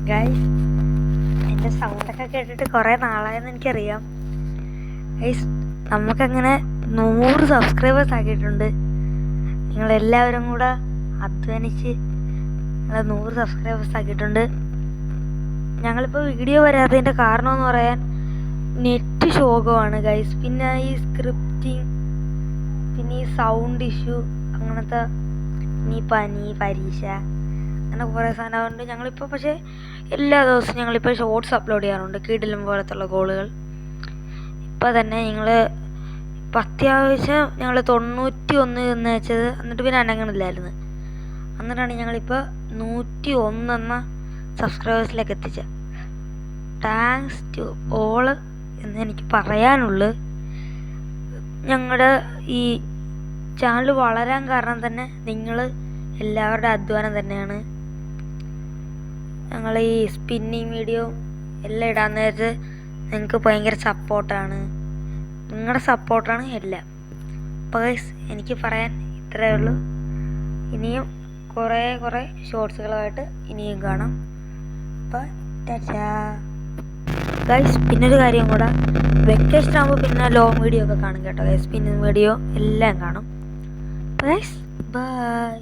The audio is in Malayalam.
ഗൈസ്, എൻ്റെ സൗണ്ടൊക്കെ കേട്ടിട്ട് കുറേ നാളായെന്ന് എനിക്കറിയാം. ഗൈസ്, നമുക്കങ്ങനെ 100 സബ്സ്ക്രൈബേഴ്സ് ആക്കിയിട്ടുണ്ട്. നിങ്ങളെല്ലാവരും കൂടെ അധ്വാനിച്ച് 100 സബ്സ്ക്രൈബേഴ്സ് ആക്കിയിട്ടുണ്ട്. ഞങ്ങളിപ്പോൾ വീഡിയോ വരാത്തതിൻ്റെ കാരണം എന്ന് പറയാൻ നെറ്റ് ശോകമാണ് ഗൈസ്. പിന്നെ ഈ സ്ക്രിപ്റ്റിങ്, പിന്നെ ഈ സൗണ്ട് ഇഷ്യൂ, അങ്ങനത്തെ ഈ പനി, പരീക്ഷ, അങ്ങനെ കുറേ സാധനമുണ്ട്. ഞങ്ങളിപ്പോൾ പക്ഷേ എല്ലാ ദിവസവും ഞങ്ങളിപ്പോൾ ഷോർട്സ് അപ്ലോഡ് ചെയ്യാറുണ്ട്, കിടിലം പോലത്തുള്ള കോളുകൾ. ഇപ്പോൾ തന്നെ ഇപ്പം അത്യാവശ്യം ഞങ്ങൾ 91 എന്ന് വെച്ചത്, എന്നിട്ട് പിന്നെ അനങ്ങണില്ലായിരുന്നു. എന്നിട്ടാണ് ഞങ്ങളിപ്പോൾ 101 എന്ന സബ്സ്ക്രൈബേഴ്സിലേക്ക് എത്തിച്ചത്. താങ്ക്സ് ടു ഓൾ എന്ന് എനിക്ക് പറയാനുള്ളൂ. ഞങ്ങളുടെ ഈ ചാനൽ വളരാൻ കാരണം തന്നെ നിങ്ങൾ എല്ലാവരുടെ അധ്വാനം തന്നെയാണ്. ഞങ്ങൾ ഈ സ്പിന്നിങ് വീഡിയോ എല്ലാം ഇടാൻ നേരത്ത് നിങ്ങൾക്ക് ഭയങ്കര സപ്പോർട്ടാണ്. നിങ്ങളുടെ സപ്പോർട്ടാണ് എല്ലാം. അപ്പോൾ ഗൈസ്, എനിക്ക് പറയാൻ ഇത്രയേ ഉള്ളൂ. ഇനിയും കുറേ ഷോർട്സുകളുമായിട്ട് ഇനിയും കാണാം. അപ്പോൾ ടാറ്റാ ഗൈസ്. പിന്നൊരു കാര്യം കൂടെ, വെക്കേഷൻ ആകുമ്പോൾ പിന്നെ ലോങ് വീഡിയോ ഒക്കെ കാണും കേട്ടോ ഗൈസ്. സ്പിന്നിങ് വീഡിയോ എല്ലാം കാണും. അപ്പോൾ ഗൈസ്, ബൈ.